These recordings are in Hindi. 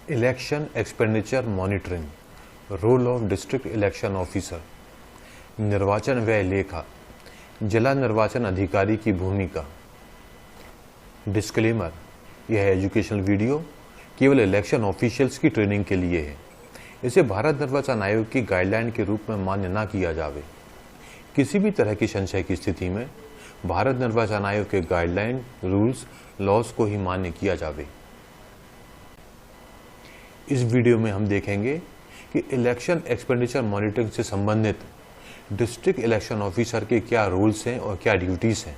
Election expenditure monitoring, role of district election officer, निर्वाचन व्यय लेखा, जिला निर्वाचन अधिकारी की भूमिका। डिस्क्लेमर, यह एजुकेशनल वीडियो केवल इलेक्शन ऑफिशियल्स की ट्रेनिंग के लिए है। इसे भारत निर्वाचन आयोग की गाइडलाइन के रूप में मान्य न किया जावे। किसी भी तरह की संशय की स्थिति में भारत निर्वाचन आयोग के गाइडलाइन, रूल्स, लॉज को ही मान्य किया जावे। इस वीडियो में हम देखेंगे कि इलेक्शन एक्सपेंडिचर मॉनिटरिंग से संबंधित डिस्ट्रिक्ट इलेक्शन ऑफिसर के क्या रोल्स हैं और क्या ड्यूटीज हैं।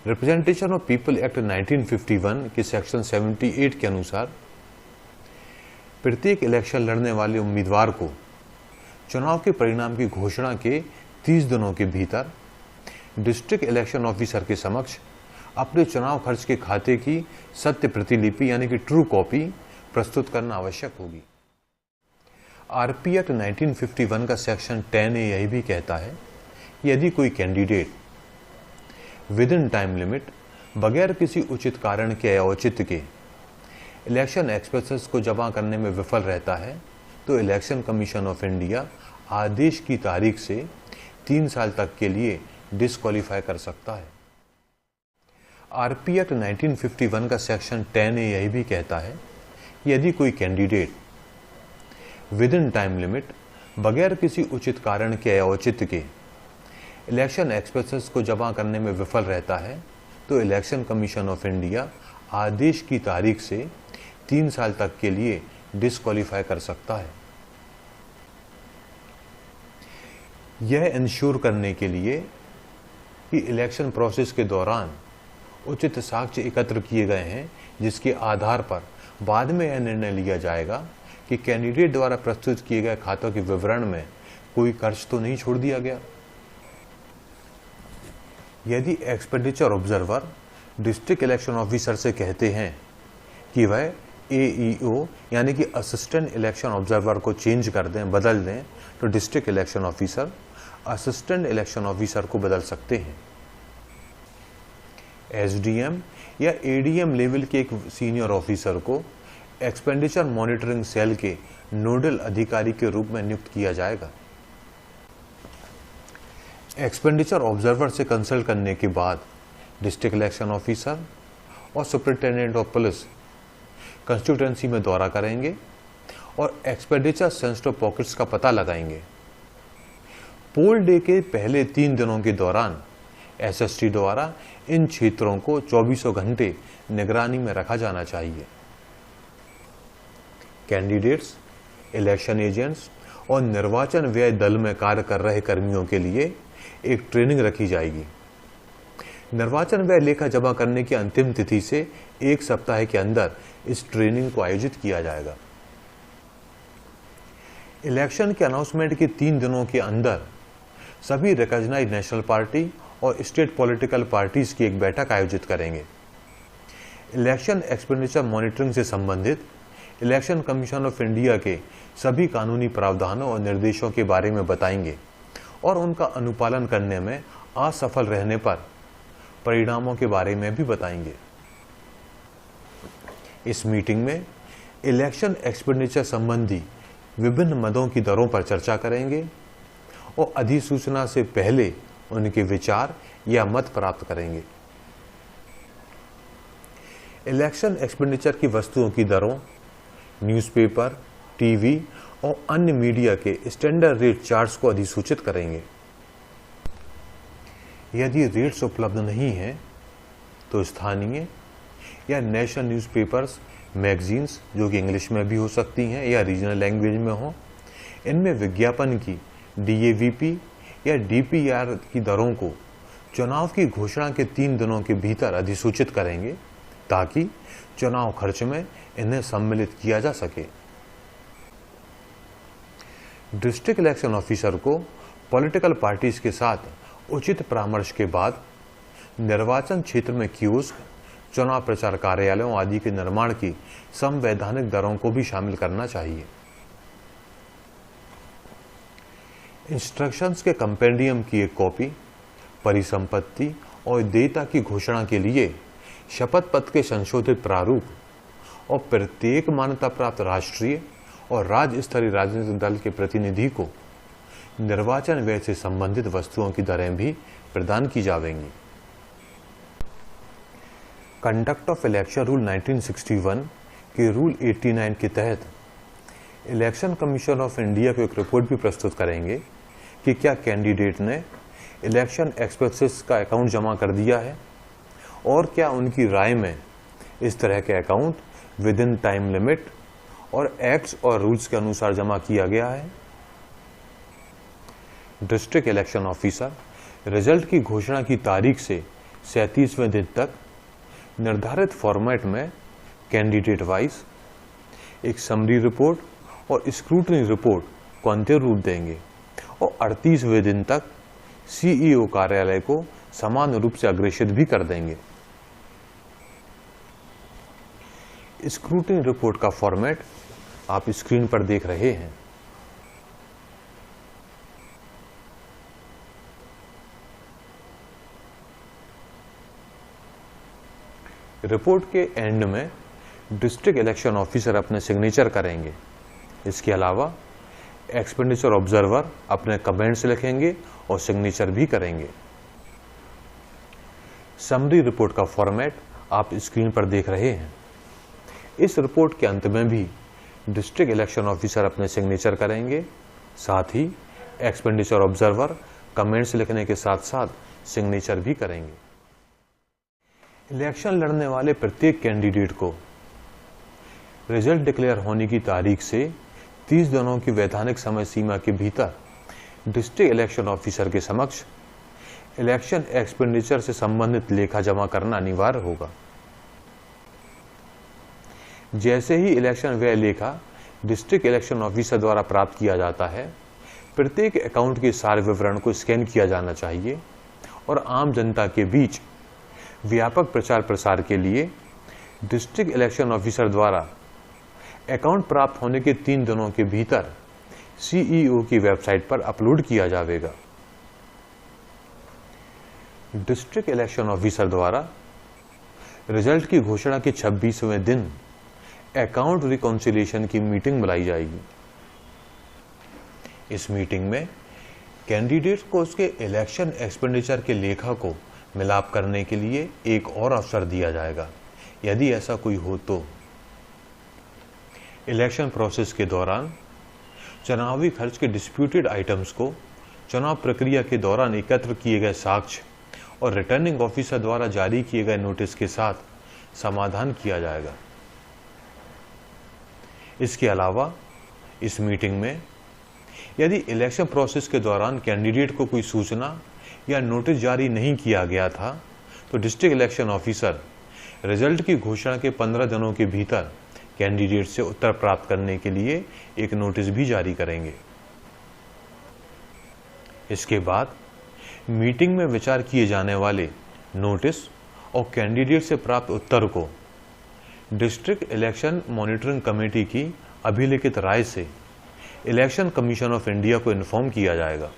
रिप्रेजेंटेशन ऑफ पीपल एक्ट 1951 के सेक्शन 78 के अनुसार प्रत्येक इलेक्शन लड़ने वाले उम्मीदवार को चुनाव के परिणाम की घोषणा के 30 दिनों के भीतर डिस्ट्रिक्ट इलेक्शन ऑफिसर के समक्ष अपने चुनाव खर्च के खाते की सत्य प्रतिलिपि यानी कि ट्रू कॉपी प्रस्तुत करना आवश्यक होगी। आरपी एक्ट 1951 का सेक्शन 10A यही भी कहता है, यदि कोई candidate with in time limit बगैर किसी उचित कारण के या औचित्य के इलेक्शन एक्सपेंसेस को जमा करने में विफल रहता है तो इलेक्शन कमीशन ऑफ इंडिया आदेश की तारीख से 3 साल तक के लिए डिस्क्वालीफाई कर सकता है। आरपी एक्ट 1951 का सेक्शन 10A यही भी कहता है, यदि कोई candidate with in time limit बगैर किसी उचित कारण के या औचित्य के इलेक्शन एक्सपेंसेस को जमा करने में विफल रहता है तो इलेक्शन कमीशन ऑफ इंडिया आदेश की तारीख से 3 साल तक के लिए डिस्क्वालीफाई कर सकता है। यह इंश्योर करने के लिए कि इलेक्शन प्रोसेस के दौरान उचित साक्ष्य एकत्र किए गए हैं, जिसके आधार पर बाद में यह निर्णय लिया जाएगा कि कैंडिडेट द्वारा प्रस्तुत किए गए खातों के विवरण में कोई खर्च तो नहीं छोड़ दिया गया। यदि expenditure observer district election officer से कहते हैं कि वह AEO यानी कि असिस्टेंट इलेक्शन ऑब्जर्वर को चेंज कर दें, बदल दें, तो district election officer assistant election officer को बदल सकते हैं। SDM या ADM लेवल के एक सीनियर ऑफिसर को एक्सपेंडिचर मॉनिटरिंग सेल के नोडल अधिकारी के रूप में नियुक्त किया जाएगा। एक्सपेंडिचर ऑब्जर्वर से कंसल्ट करने के बाद डिस्ट्रिक्ट इलेक्शन ऑफिसर और सुपरिटेंडेंट ऑफ पुलिस कंस्टिट्यूएंसी में दौरा करेंगे और एक्सपेंडिचर सेंसिटिव पॉकेट्स का पता लगाएंगे। पोल डे के पहले 3 दिनों के दौरान SST द्वारा इन क्षेत्रों को 24 घंटे निगरानी में रखा जाना चाहिए। कैंडिडेट्स, इलेक्शन एजेंट्स और निर्वाचन व्यय दल में कार्य कर रहे कर्मियों के लिए एक ट्रेनिंग रखी जाएगी। निर्वाचन व्यय लेखा जमा करने की अंतिम तिथि से 1 सप्ताह के अंदर इस ट्रेनिंग को आयोजित किया जाएगा। इलेक्शन के अनाउंसमेंट के 3 दिनों के अंदर सभी रिकॉग्नाइज्ड नेशनल पार्टी और स्टेट पॉलिटिकल पार्टीज की एक बैठक आयोजित करेंगे। इलेक्शन एक्सपेंडिचर मॉनिटरिंग से संबंधित इलेक्शन कमीशन ऑफ इंडिया के सभी कानूनी प्रावधानों और निर्देशों के बारे में बताएंगे और उनका अनुपालन करने में असफल रहने पर परिणामों के बारे में भी बताएंगे। इस मीटिंग में इलेक्शन एक्सपेंडिचर संबंधी विभिन्न मदों की दरों पर चर्चा करेंगे और अधिसूचना से पहले उनके विचार या मत प्राप्त करेंगे। इलेक्शन एक्सपेंडिचर की वस्तुओं की दरों न्यूज़पेपर, टीवी और अन्य मीडिया के स्टैंडर्ड रेट चार्ट्स को अधिसूचित करेंगे। यदि रेट्स उपलब्ध नहीं हैं तो स्थानीय या नेशनल न्यूज़पेपर्स, मैगजीन्स जो कि इंग्लिश में भी हो सकती हैं या रीजनल लैंग्वेज में हो, इनमें विज्ञापन की DAVP या DPR की दरों को चुनाव की घोषणा के 3 दिनों के भीतर अधिसूचित करेंगे ताकि चुनाव खर्च में इन्हें सम्मिलित किया जा सके। डिस्ट्रिक्ट इलेक्शन ऑफिसर को पॉलिटिकल पार्टीज के साथ उचित परामर्श के बाद निर्वाचन क्षेत्र में कियोस्क, चुनाव प्रचार कार्यालयों आदि के निर्माण की संवैधानिक दरों को भी शामिल करना चाहिए। इंस्ट्रक्शंस के कंपेंडियम की एक कॉपी, परिसंपत्ति और देयता की घोषणा के लिए शपथ पत्र के संशोधित प्रारूप और प्रत्येक मान्यता प्राप्त राष्ट्रीय और राज्य स्तरीय राजनीतिक दल के प्रतिनिधि को निर्वाचन व्यय से संबंधित वस्तुओं की दरें भी प्रदान की जाएंगी। कंडक्ट ऑफ इलेक्शन रूल 1961 के रूल 89 के तहत इलेक्शन कमीशन ऑफ इंडिया को एक रिपोर्ट भी प्रस्तुत करेंगे कि क्या कैंडिडेट ने इलेक्शन एक्सपेंसेस का अकाउंट जमा कर दिया है और क्या उनकी राय में इस तरह के account with in time limit और एक्ट्स और रूल्स के अनुसार जमा किया गया है। डिस्ट्रिक्ट इलेक्शन ऑफिसर रिजल्ट की घोषणा की तारीख से 37वें दिन तक निर्धारित फॉर्मेट में कैंडिडेट वाइज एक समरी रिपोर्ट और स्क्रूटनी रिपोर्ट को अंतिम रूप देंगे और 38वें दिन तक सीईओ कार्यालय को समान रूप से अग्रेषित भी कर देंगे। स्क्रूटनी रिपोर्ट का फॉर्मेट आप स्क्रीन पर देख रहे हैं। रिपोर्ट के एंड में डिस्ट्रिक्ट इलेक्शन ऑफिसर अपने सिग्नेचर करेंगे। इसके अलावा एक्सपेंडिचर ऑब्जर्वर अपने कमेंट्स लिखेंगे और सिग्नेचर भी करेंगे। समरी रिपोर्ट का फॉर्मेट आप स्क्रीन पर देख रहे हैं। इस रिपोर्ट के अंत में भी डिस्ट्रिक्ट इलेक्शन ऑफिसर अपने सिग्नेचर करेंगे, साथ ही एक्सपेंडिचर ऑब्जर्वर कमेंट्स लिखने के साथ साथ सिग्नेचर भी करेंगे। इलेक्शन लड़ने वाले प्रत्येक कैंडिडेट को रिजल्ट डिक्लेयर होने की तारीख से 30 दिनों की वैधानिक समय सीमा के भीतर डिस्ट्रिक्ट इलेक्शन ऑफिसर के समक्ष इलेक्शन एक्सपेंडिचर से संबंधित लेखा जमा करना अनिवार्य होगा। जैसे ही इलेक्शन व्यय लेखा डिस्ट्रिक्ट इलेक्शन ऑफिसर द्वारा प्राप्त किया जाता है, प्रत्येक अकाउंट के सारे विवरण को स्कैन किया जाना चाहिए और आम जनता के बीच व्यापक प्रचार प्रसार के लिए डिस्ट्रिक्ट इलेक्शन ऑफिसर द्वारा अकाउंट प्राप्त होने के 3 दिनों के भीतर सीईओ की वेबसाइट पर अपलोड किया जाएगा। डिस्ट्रिक्ट इलेक्शन ऑफिसर द्वारा रिजल्ट की घोषणा के 26वें दिन अकाउंट रिकॉन्सिलिएशन की मीटिंग बुलाई जाएगी। इस मीटिंग में कैंडिडेट को उसके इलेक्शन एक्सपेंडिचर के लेखा को मिलाप करने के लिए एक और अवसर दिया जाएगा, यदि ऐसा कोई हो तो। इलेक्शन प्रोसेस के दौरान चुनावी खर्च के डिस्प्यूटेड आइटम्स को चुनाव प्रक्रिया के दौरान एकत्र किए गए साक्ष्य और रिटर्निंग ऑफिसर द्वारा जारी किए गए नोटिस के साथ समाधान किया जाएगा। इसके अलावा इस मीटिंग में यदि इलेक्शन प्रोसेस के दौरान कैंडिडेट को कोई सूचना या नोटिस जारी नहीं किया गया था, तो डिस्ट्रिक्ट इलेक्शन ऑफिसर रिजल्ट की घोषणा के 15 दिनों के भीतर कैंडिडेट से उत्तर प्राप्त करने के लिए एक नोटिस भी जारी करेंगे। इसके बाद मीटिंग में विचार किए जाने वाले नोटिस और कैंडिडेट से प्राप्त उत्तर को डिस्ट्रिक्ट इलेक्शन मॉनिटरिंग कमेटी की अभिलिखित राय से इलेक्शन कमीशन ऑफ इंडिया को इन्फॉर्म किया जाएगा।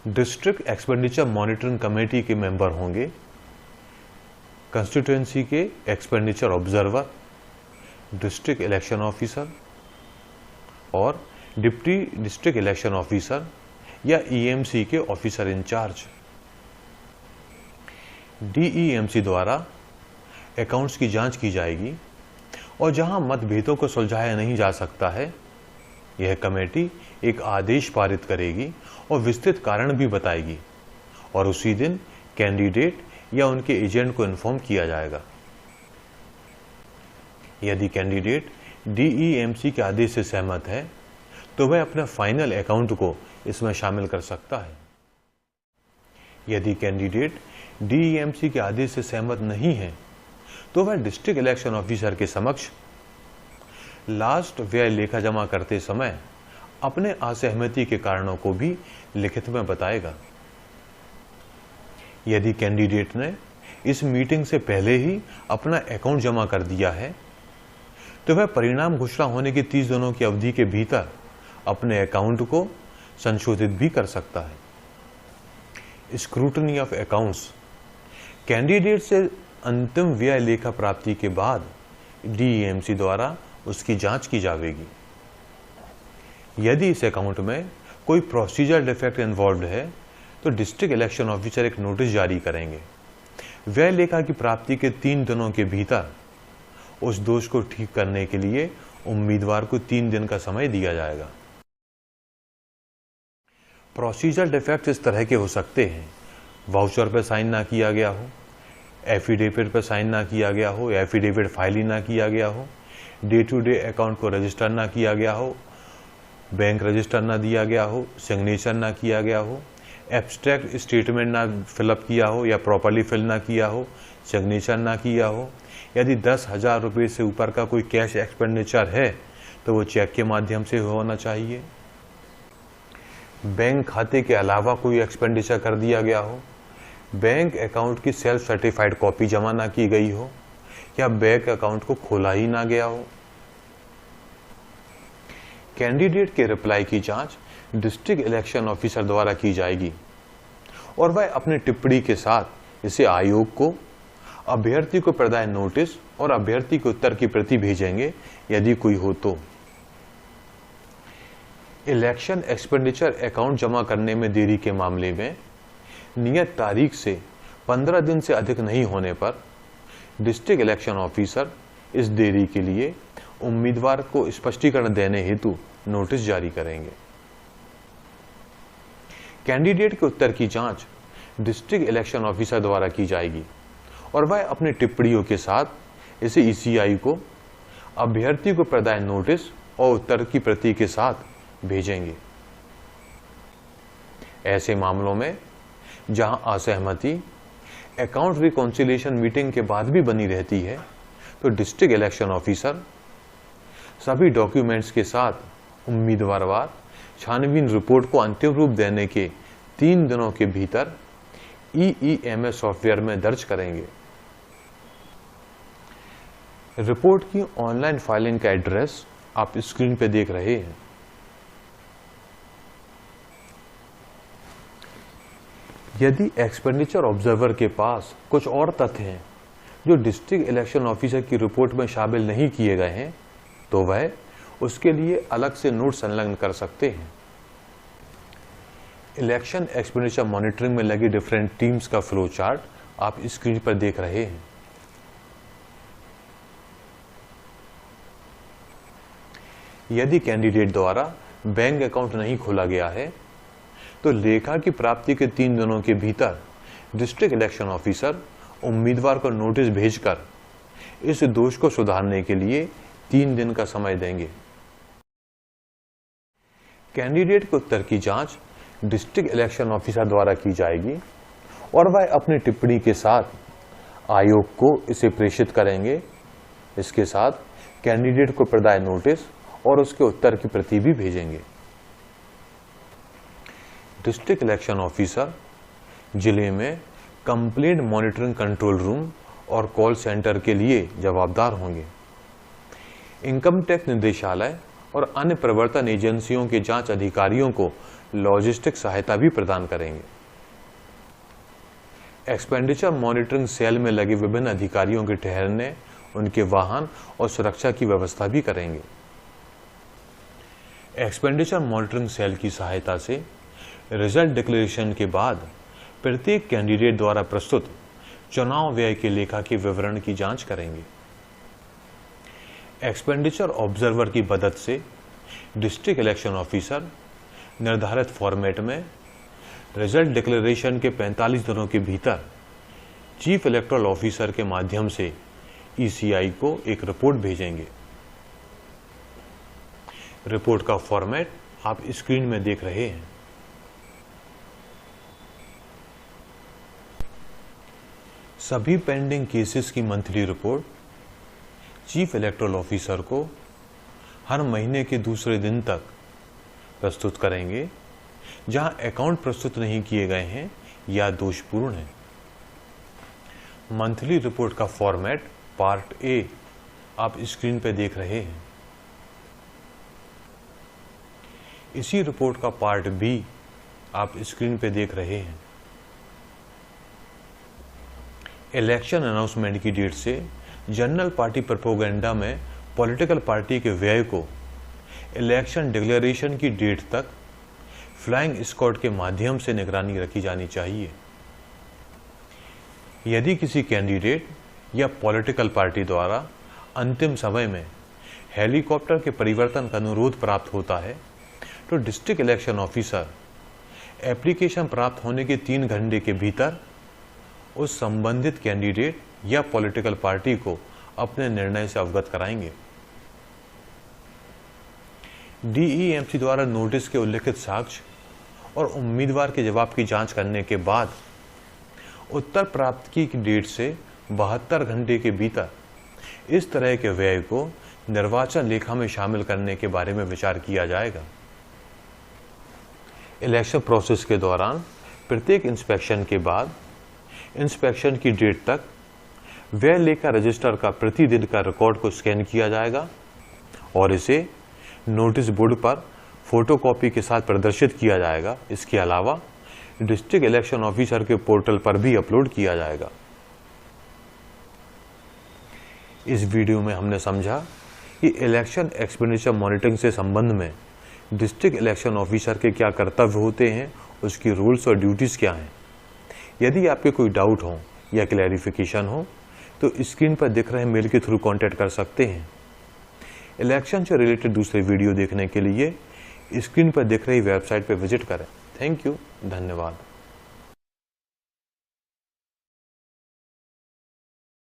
डिस्ट्रिक्ट एक्सपेंडिचर मॉनिटरिंग कमेटी के मेंबर होंगे कंस्टिट्यूएंसी के expenditure observer, district election officer और डिप्टी डिस्ट्रिक्ट इलेक्शन ऑफिसर या ईएमसी के ऑफिसर इंचार्ज। डीईएमसी द्वारा अकाउंट्स की जांच की जाएगी और जहां मतभेदों को सुलझाया नहीं जा सकता है, यह कमेटी एक आदेश पारित करेगी और विस्तृत कारण भी बताएगी और उसी दिन कैंडिडेट या उनके एजेंट को इन्फॉर्म किया जाएगा। यदि कैंडिडेट डीईएमसी के आदेश से सहमत है तो वह अपने फाइनल अकाउंट को इसमें शामिल कर सकता है। यदि कैंडिडेट डीईएमसी के आदेश से सहमत नहीं है तो वह डिस्ट्रिक्ट इलेक्शन ऑफिसर के समक्ष लास्ट व्यय लेखा जमा करते समय अपने असहमति के कारणों को भी लिखित में बताएगा। यदि कैंडिडेट ने इस मीटिंग से पहले ही अपना अकाउंट जमा कर दिया है तो वह परिणाम घोषणा होने के 30 दिनों की अवधि के भीतर अपने अकाउंट को संशोधित भी कर सकता है। स्क्रूटनी ऑफ अकाउंट्स कैंडिडेट से अंतिम व्यय लेखा प्राप्ति के बाद DEMC द्वारा उसकी जांच की जाएगी। यदि इस अकाउंट में कोई प्रोसीजर डिफेक्ट इन्वॉल्व है तो डिस्ट्रिक्ट इलेक्शन ऑफिसर एक नोटिस जारी करेंगे। व्यय लेखा की प्राप्ति के 3 दिनों के भीतर उस दोष को ठीक करने के लिए उम्मीदवार को 3 दिन का समय दिया जाएगा। प्रोसीजर डिफेक्ट इस तरह के हो सकते हैं: वाउचर पर साइन ना किया गया हो, एफिडेविट पर साइन ना किया गया हो, एफिडेविट फाइल ही ना किया गया हो, डे टू डे अकाउंट को रजिस्टर ना किया गया हो, बैंक रजिस्टर ना दिया गया हो, सिग्नेचर ना किया गया हो, एब्स्ट्रैक्ट स्टेटमेंट ना फिलअप किया हो या प्रॉपरली फिल ना किया हो, सिग्नेचर ना किया हो। यदि 10,000 रुपये से ऊपर का कोई कैश एक्सपेंडिचर है तो वो चेक के माध्यम से होना चाहिए। बैंक खाते के अलावा कोई एक्सपेंडिचर कर दिया गया हो, बैंक अकाउंट की सेल्फ सर्टिफाइड कॉपी जमा ना की गई हो या बैंक अकाउंट को खोला ही ना गया हो। कैंडिडेट के रिप्लाई की जांच डिस्ट्रिक्ट इलेक्शन ऑफिसर द्वारा की जाएगी और वह अपनी टिप्पणी के साथ इसे आयोग को, अभ्यर्थी को प्रदाय नोटिस और अभ्यर्थी के उत्तर की प्रति भेजेंगे यदि कोई हो तो। इलेक्शन एक्सपेंडिचर अकाउंट जमा करने में देरी के मामले में नियत तारीख से 15 दिन से अधिक नहीं होने पर डिस्ट्रिक्ट इलेक्शन ऑफिसर इस देरी के लिए उम्मीदवार को स्पष्टीकरण देने हेतु नोटिस जारी करेंगे। कैंडिडेट के उत्तर की जांच डिस्ट्रिक्ट इलेक्शन ऑफिसर द्वारा की जाएगी और वह अपनी टिप्पणियों के साथ इसे ECI को, अभ्यर्थी को प्रदाय नोटिस और उत्तर की प्रति के साथ भेजेंगे। ऐसे मामलों में जहां असहमति अकाउंट रिकॉन्सिलिएशन मीटिंग के बाद भी बनी रहती है तो डिस्ट्रिक्ट इलेक्शन ऑफिसर सभी डॉक्यूमेंट्स के साथ उम्मीदवारवार छानबीन रिपोर्ट को अंतिम रूप देने के 3 दिनों के भीतर EEMS सॉफ्टवेयर में दर्ज करेंगे। रिपोर्ट की ऑनलाइन फाइलिंग का एड्रेस आप स्क्रीन पे देख रहे हैं। यदि एक्सपेंडिचर ऑब्जर्वर के पास कुछ और तथ्य हैं जो डिस्ट्रिक्ट इलेक्शन ऑफिसर की रिपोर्ट में शामिल नहीं किए गए हैं तो वह उसके लिए अलग से नोट संलग्न कर सकते हैं। इलेक्शन एक्सपेंडिचर मॉनिटरिंग में लगी डिफरेंट टीम्स का फ्लो चार्ट आप स्क्रीन पर देख रहे हैं। यदि कैंडिडेट द्वारा बैंक अकाउंट नहीं खोला गया है तो लेखा की प्राप्ति के 3 दिनों के भीतर डिस्ट्रिक्ट इलेक्शन ऑफिसर उम्मीदवार को नोटिस भेजकर इस दोष को सुधारने के लिए 3 दिन का समय देंगे। कैंडिडेट के उत्तर की जांच डिस्ट्रिक्ट इलेक्शन ऑफिसर द्वारा की जाएगी और वह अपनी टिप्पणी के साथ आयोग को इसे प्रेषित करेंगे। इसके साथ कैंडिडेट को प्रदाय नोटिस और उसके उत्तर की प्रति भी भेजेंगे। डिस्ट्रिक्ट इलेक्शन ऑफिसर जिले में कंप्लेंट मॉनिटरिंग कंट्रोल रूम और कॉल सेंटर के लिए जवाबदार होंगे। इनकम टैक्स निदेशालय और अन्य प्रवर्तन एजेंसियों के जांच अधिकारियों को लॉजिस्टिक सहायता भी प्रदान करेंगे। एक्सपेंडिचर मॉनिटरिंग सेल में लगे विभिन्न अधिकारियों के ठहरने, उनके वाहन और सुरक्षा की व्यवस्था भी करेंगे। एक्सपेंडिचर मॉनिटरिंग सेल की सहायता से रिजल्ट डिक्लेरेशन के बाद प्रत्येक कैंडिडेट द्वारा प्रस्तुत चुनाव व्यय के लेखा के विवरण की जांच करेंगे। एक्सपेंडिचर ऑब्जर्वर की मदद से डिस्ट्रिक्ट इलेक्शन ऑफिसर निर्धारित फॉर्मेट में रिजल्ट डिक्लेरेशन के 45 दिनों के भीतर चीफ इलेक्टोरल ऑफिसर के माध्यम से ECI को एक रिपोर्ट भेजेंगे। रिपोर्ट का फॉर्मेट आप स्क्रीन में देख रहे हैं। सभी पेंडिंग केसेस की monthly report chief electoral officer को हर महीने के दूसरे दिन तक प्रस्तुत करेंगे जहां अकाउंट प्रस्तुत नहीं किए गए हैं या दोषपूर्ण हैं। मंथली रिपोर्ट का फॉर्मेट पार्ट A आप स्क्रीन पर देख रहे हैं। इसी रिपोर्ट का पार्ट B आप स्क्रीन पे देख रहे हैं। इलेक्शन अनाउंसमेंट की डेट से जनरल पार्टी प्रोपेगेंडा में पॉलिटिकल पार्टी के व्यय को इलेक्शन डिक्लेरेशन की डेट तक फ्लाइंग स्क्वाड के माध्यम से निगरानी रखी जानी चाहिए। यदि किसी कैंडिडेट या पॉलिटिकल पार्टी द्वारा अंतिम समय में हेलीकॉप्टर के परिवर्तन का अनुरोध प्राप्त होता है तो डिस्ट्रिक्ट इलेक्शन ऑफिसर एप्लीकेशन प्राप्त होने के 3 घंटे के भीतर उस संबंधित कैंडिडेट या पॉलिटिकल पार्टी को अपने निर्णय से अवगत कराएंगे। DEMC द्वारा नोटिस के उल्लिखित साक्ष्य और उम्मीदवार के जवाब की जांच करने के बाद उत्तर प्राप्त की डेट से 72 घंटे के भीतर इस तरह के व्यय को निर्वाचन लेखा में शामिल करने के बारे में विचार किया जाएगा। इलेक्शन प्रोसेस के दौरान प्रत्येक इंस्पेक्शन के बाद इंस्पेक्शन की डेट तक व्यय लेखा रजिस्टर का प्रतिदिन का रिकॉर्ड को स्कैन किया जाएगा और इसे नोटिस बोर्ड पर फोटोकॉपी के साथ प्रदर्शित किया जाएगा। इसके अलावा डिस्ट्रिक्ट इलेक्शन ऑफिसर के पोर्टल पर भी अपलोड किया जाएगा। इस वीडियो में हमने समझा कि इलेक्शन एक्सपेंडिचर मॉनिटरिंग से संबंध में डिस्ट्रिक्ट इलेक्शन ऑफिसर के क्या कर्तव्य होते हैं, उसकी रूल्स और ड्यूटीज़ क्या हैं। यदि आपके कोई डाउट हो या क्लैरिफिकेशन हो तो स्क्रीन पर दिख रहे मेल के थ्रू कांटेक्ट कर सकते हैं। इलेक्शन से रिलेटेड दूसरे वीडियो देखने के लिए स्क्रीन पर दिख रही वेबसाइट पर विजिट करें। थैंक यू, धन्यवाद।